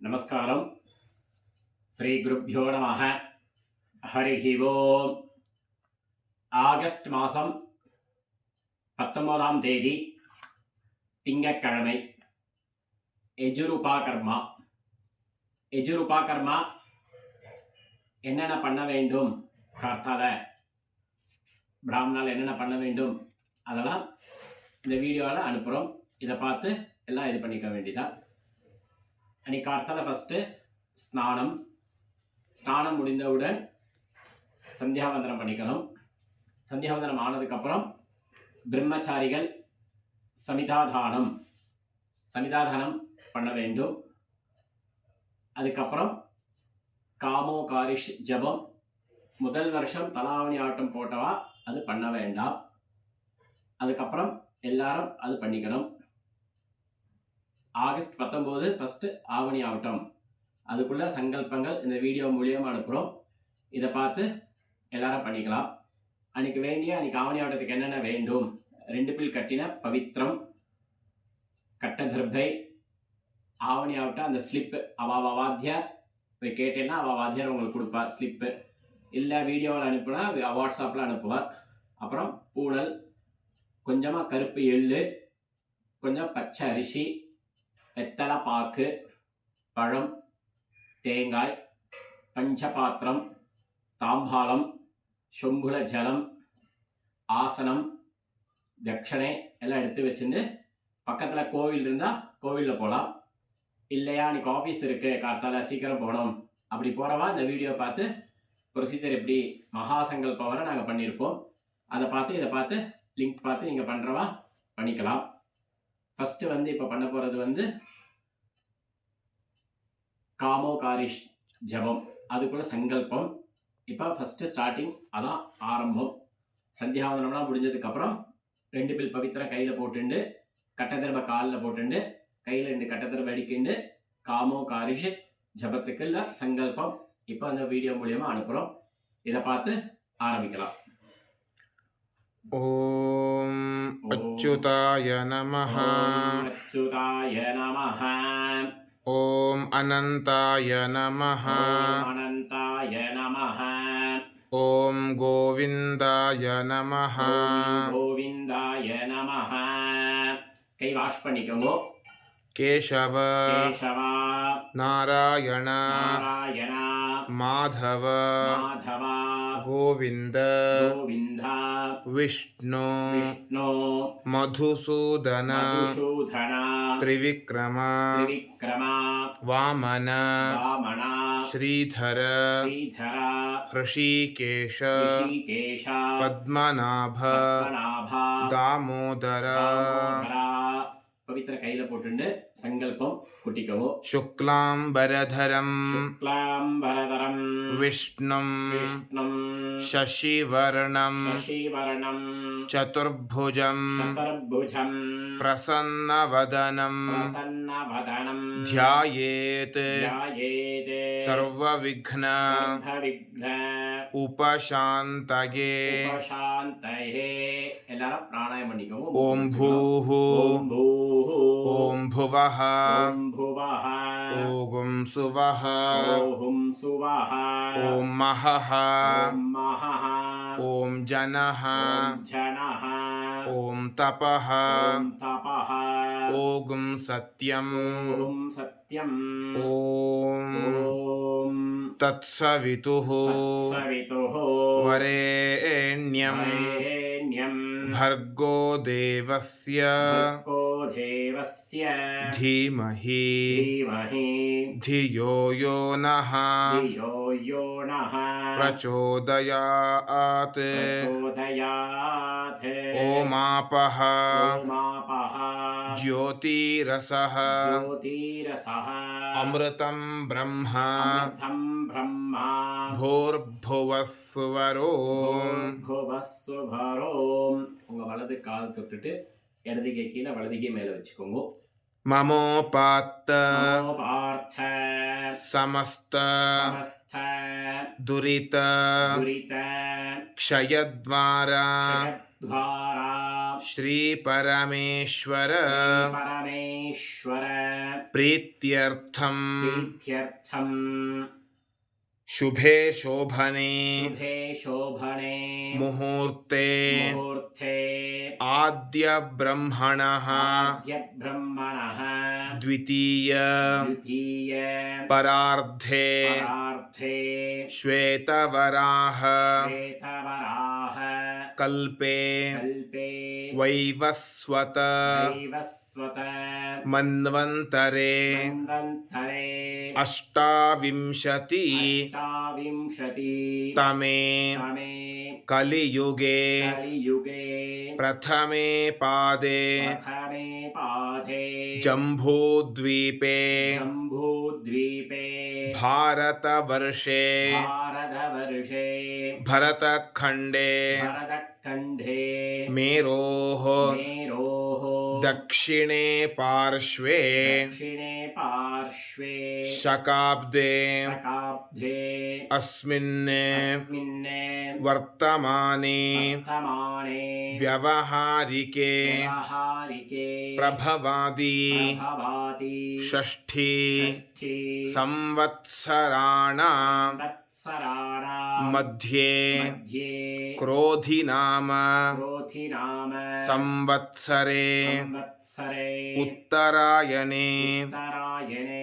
நமஸ்காரம். ஸ்ரீ குருப்யோ நமஹ. ஹரிஹி ஓம். ஆகஸ்ட் மாதம் 19ஆம் தேதி திங்கட்கிழமை. எஜுருபாகர்மா. எஜுருபாகர்மா என்னென்ன பண்ண வேண்டும், கார்த்தால பிராமணால் என்னென்ன பண்ண வேண்டும் அதெல்லாம் இந்த வீடியோவில் அனுப்புகிறோம். இதை பார்த்து எல்லாம் இது பண்ணிக்க வேண்டியதான். அன்றைக்கி கார்த்தால ஃபஸ்ட்டு ஸ்நானம் முடிந்தவுடன் சந்தியாவந்தனம் பண்ணிக்கணும். சந்தியாவந்தனம் ஆனதுக்கப்புறம் பிரம்மச்சாரிகள் சமிதாதானம் பண்ண வேண்டும். அதுக்கப்புறம் காமோகாரிஷ் ஜபம். முதல் வருஷம் தலாவணி ஆட்டம் போட்டவா அது பண்ண வேண்டாம். அதுக்கப்புறம் எல்லாரும் அது பண்ணிக்கணும். ஆகஸ்ட் 19 ஃபஸ்ட்டு ஆவணி ஆவட்டம். அதுக்குள்ள சங்கல்பங்கள் இந்த வீடியோ மூலியமாக அனுப்புகிறோம். இதை பார்த்து எல்லாரும் பண்ணிக்கலாம். அன்றைக்கி ஆவணி ஆவட்டத்துக்கு என்னென்ன வேண்டும்: 2 பில் கட்டின பவித்திரம், கட்டதர்பை, ஆவணி ஆவட்டம் அந்த ஸ்லிப்பு. வாத்தியார் போய் கேட்டேன்னா வாத்தியார் உங்களுக்கு கொடுப்பார் ஸ்லிப்பு. இல்லை வீடியோவில் அனுப்புனா வாட்ஸ்அப்பில் அனுப்புவார். அப்புறம் பூனல், கொஞ்சமாக கருப்பு எள்ளு, கொஞ்சம் பச்சை அரிசி, வெத்தலை பாக்கு, பழம், தேங்காய், பஞ்சபாத்திரம், தாம்பாலம், சொம்புல ஜலம், ஆசனம், தட்சணை எல்லாம் எடுத்து வச்சுட்டு பக்கத்தில் கோவில் இருந்தால் கோவிலில் போகலாம். இல்லையா அன்றைக்கி ஆஃபீஸ் இருக்குது, கார்த்தால சீக்கிரம் போகணும், அப்படி போகிறவா இந்த வீடியோ பார்த்து ப்ரொசீஜர் எப்படி மகாசங்கல்பம் வரை நாங்கள் பண்ணியிருப்போம். அதை பார்த்து இதை பார்த்து லிங்க் பார்த்து நீங்கள் பண்ணுறவா பண்ணிக்கலாம். ஃபஸ்ட்டு இப்போ பண்ண போகிறது காமோகாரிஷ் ஜபம். அதுக்குள்ள சங்கல்பம். இப்போ ஃபஸ்ட்டு ஸ்டார்டிங் அதான் ஆரம்பம். சந்தியாவந்தனம்லாம் முடிஞ்சதுக்கப்புறம் 2 பில் பவித்திரம் கையில் போட்டுண்டு, கட்டதர்பை காலில் போட்டுண்டு, கையில் 2 கட்டதர்பை அடிக்கிண்டு காமோகாரிஷ் ஜபத்துக்கு இல்லை சங்கல்பம் இப்போ அந்த வீடியோ மூலியமாக அனுப்புகிறோம். இதை பார்த்து ஆரம்பிக்கலாம். ஓம் அச்சுதாய நமஹ. அச்சுதாய நமஹ. ஓம் அனந்தாய நமஹ. அனந்தாய நமஹ. ஓம் கோவிந்தாய நமஹ. கோவிந்தாய நமஹ. கை வாஷ் பண்ணிக்கோங்க. கேசவ, நாராயண, மாதவ, கோவிந்த, விஷ்ணு, மதுசூதன, திரிவிக்ரம, வாமன, ஸ்ரீதர, ரிஷிகேஷ, பத்மநாப, தாமோதர. பவித்திர கையில போட்டு சங்கல்பம் குட்டிக்கவும். சுக்லாம்பரதரம் விஷ்ணும் சசிவர்ணம் சதுர்புஜம் பிரசன்னவதனம் த்யாயேத் சர்வவிக்ன உபசாந்தயே. எல்லாரும் பிராணாயம் பண்ணிக்கோங்க. ஓம் பூஹு, ஓம் புவஹ, ஓம் சுவஹ, ஓம் மஹஹ, ஓம் ஜனஹ, ஓம் தபஹ, ஓம் சத்யம், ஓம் தத்சவிதுः வரேண்யம் भर्गो देवस्य धीमहि धियो यो नः प्रचोदयात्. ओमापः ज्योतिरसः अमृतं ब्रह्म भूर्भुवस्सुवरो. உங்க வலது கால் தொட்டுட்டு இடதுகை கீழே வலதுகை மேல வச்சுக்கோங்க. மமோபாத்த சமஸ்த துரித க்ஷயத்வாரா श्रीपरमेश्वर परमेश्वर प्रीत्यर्थं प्रीत्यर्थम् शुभे शोभने शुभे शोभने मुहूर्ते मुहूर्ते आद्य ब्रह्मणः ब्रह्मणः द्वितीय परार्धे परार्थे श्वेतवराह श्वेतवराह कल्पे कल्पे वैवस्वत वैवस्वत मन्वन्तरे मन्वन्तरे अष्टाविंशति तमे तमे कलियुगे कलियुगे प्रथमे पादे प्रथमे पादे जम्बूद्वीपे जम्बूद्वीपे भारतवर्षे भारतवर्षे भरतखण्डे भरतखण्डे मेरोः दक्षिणे पार्श्वे दक्षिणे पार्श्वे शकाब्दे शकाब्दे अस्मिन् अस्मिन् वर्तमाने वर्तमाने व्यवहारिके व्यावहारिके प्रभवादि षष्ठी संवत्सराणां संवत्सराणां मध्ये मध्ये क्रोधिनाम क्रोधिनाम संवत्सरे संवत्सरे उत्तरायणे उत्तरायणे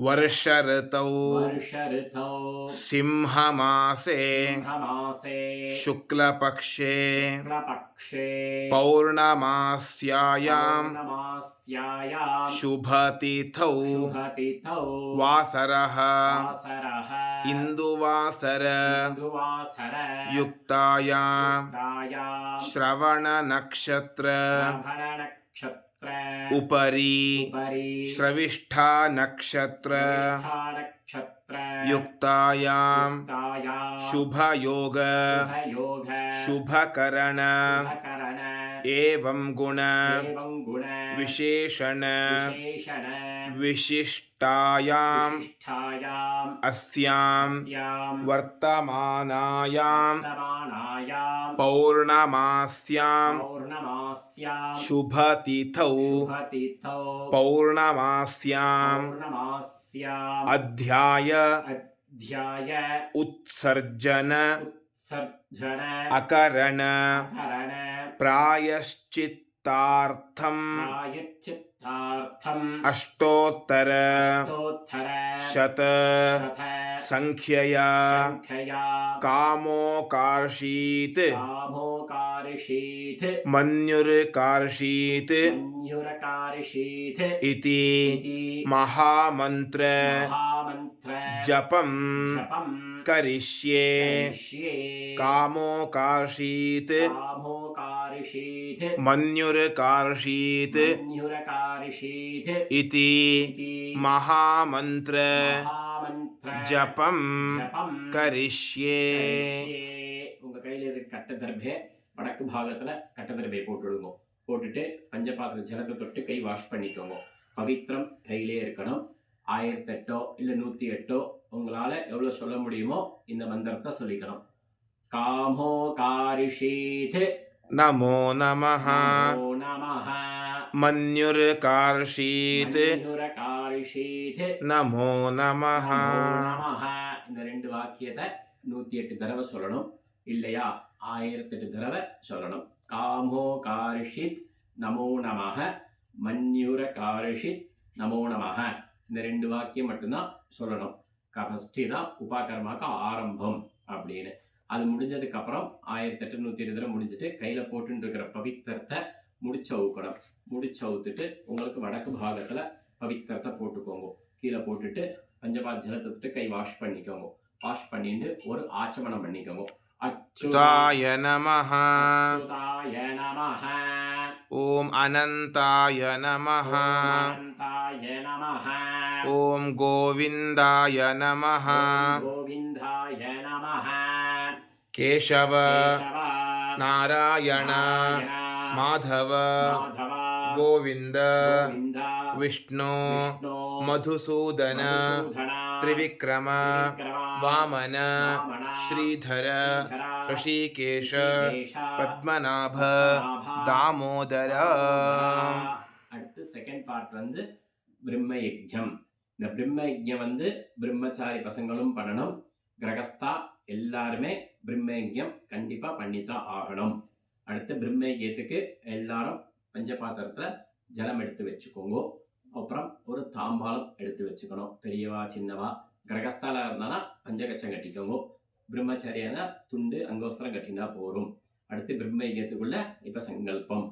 वर्षऋतौ वर्षऋतौ सिंहमासे सिंहमासे शुक्लपक्षे शुक्लपक्षे पौर्णमास्यायां पौर्णमास्यायां शुभतिथौ शुभतिथौ वासरः वासरः इन्दुवासर इन्दुवासर युक्तायां युक्तायां श्रवणनक्षत्र श्रवणनक्षत्र उपरि उपरि श्रविष्ठा नक्षत्र नक्षत्र युक्तायां युक्तायां शुभयोग शुभयोग शुभकरण शुभकरण एवं गुण एवं गुण विशेषण विशेषण विशिष्टायां विशिष्टायाम् अस्यां अस्यां वर्तमानायां वर्तमानायां पौर्णमास्यां पौर्णमास्यां शुभतिथौ शुभतिथौ पौर्णमास्यां पौर्णमास्याम् अध्याय अध्याय उत्सर्जन उत्सर्जन अकरण करण प्रायश्चित्तार्थं प्रायश्चित्तार्थम् अष्टोत्तर अष्टोत्तर शत शत संख्यया संख्यया कामोकार्षीत् कामोकार्षीत् मन्युर्कार्षीत् मन्युरकार्षीत् इति इति महामन्त्र महामन्त्र जपं जपं करिष्ये करिष्ये कामोकार्षीत् कामोकार्षीत् मन्युर्कार्षीत् मन्युरकार्षीत् इति इति महामन्त्र महामन्त्र जपं ஜபம் करिष्ये உங்க கையில இருக்க கட்டதர்பே வடக்கு பாகத்துல கட்டதர்பே போட்டுடுங்க. போட்டுட்டு பஞ்சபாத்திர ஜலத்தை தொட்டு கை வாஷ் பண்ணிக்கோங்க. பவித்திரம் கையிலே இருக்கணும். 1008 இல்ல 108 உங்களால எவ்வளவு சொல்ல முடியுமோ இந்த மந்திரத்தை சொல்லிக்கணும். காமோ காரிஷீத் नमो नमः நமோ நமஹ मन्युर्कार्षीत् மன்யுரகாரிஷீத் नमो नमः நமோ நமஹ. இந்த ரெண்டு வாக்கியத்தை 108 தடவை சொல்லணும். இல்லையா 1008 தடவை சொல்லணும். காமோ காரிஷித் நமோ நமஹ மன்யுரகாரிஷித் நமோ நமஹ. இந்த ரெண்டு வாக்கியம் மட்டும்தான் சொல்லணும். ஃபஸ்ட்டு தான் உபாகர்மாக்கு ஆரம்பம் அப்படின்னு. அது முடிஞ்சதுக்கு அப்புறம் 1008 108 தடவை முடிஞ்சிட்டு கையில போட்டுட்டு இருக்கிற பவித்திரத்தை முடிச்சவுக்கணும். முடிச்சவுத்துட்டு உங்களுக்கு வடக்கு பாகத்துல பவித்திரத்தை போட்டுக்கோங்க. கீழே போட்டுட்டு பஞ்சபாத் ஜலத்தை தொட்டு கை வாஷ் பண்ணிக்கோங்க. வாஷ் பண்ணிட்டு ஒரு ஆச்சமனம் பண்ணிக்கோங்க. अच्युताय नमः அச்சுதாய நமஹ ॐ अनन्ताय नमः அனந்தாய நமஹ ॐ गोविन्दाय नमः கோவிந்தாய நமஹ केशव கேசவ नारायण நாராயண माधव மாதவ गोविन्द கோவிந்த विष्णु விஷ்ணு मधुसूदन மதுசூதன त्रिविक्रम விக்ரம वामन வாமன श्रीधर ஸ்ரீதர ऋषिकेश ரிஷிகேஷ, பத்மநாப பத்மநாபா, தாமோதர அடுத்து செகண்ட் பார்ட் வந்து பிரம்ம யஜ்ஞம். இந்த பிரம்ம யஜ்ஞம் வந்து பிரம்மச்சாரி பசங்களும் பண்ணணும், கிரகஸ்தா எல்லாருமே பிரம்ம யஜ்ஞம் கண்டிப்பா பண்ணித்தான் ஆகணும். அடுத்து பிரம்ம யஜ்ஞத்துக்கு எல்லாரும் பஞ்சபாத்திரத்துல ஜலம் எடுத்து வச்சுக்கோங்க. அப்புறம் ஒரு தாம்பாளம் எடுத்து வச்சுக்கணும், பெரியவா சின்னவா. கிரகஸ்தால இருந்தானா பஞ்சகச்சம் கட்டிக்கோங்க, பிரம்மச்சாரியான துண்டு அங்கோஸ்திரம் கட்டினா போரும். அடுத்து பிரம்ம யஜ்ஞத்துக்குள்ள இப்ப சங்கல்பம்.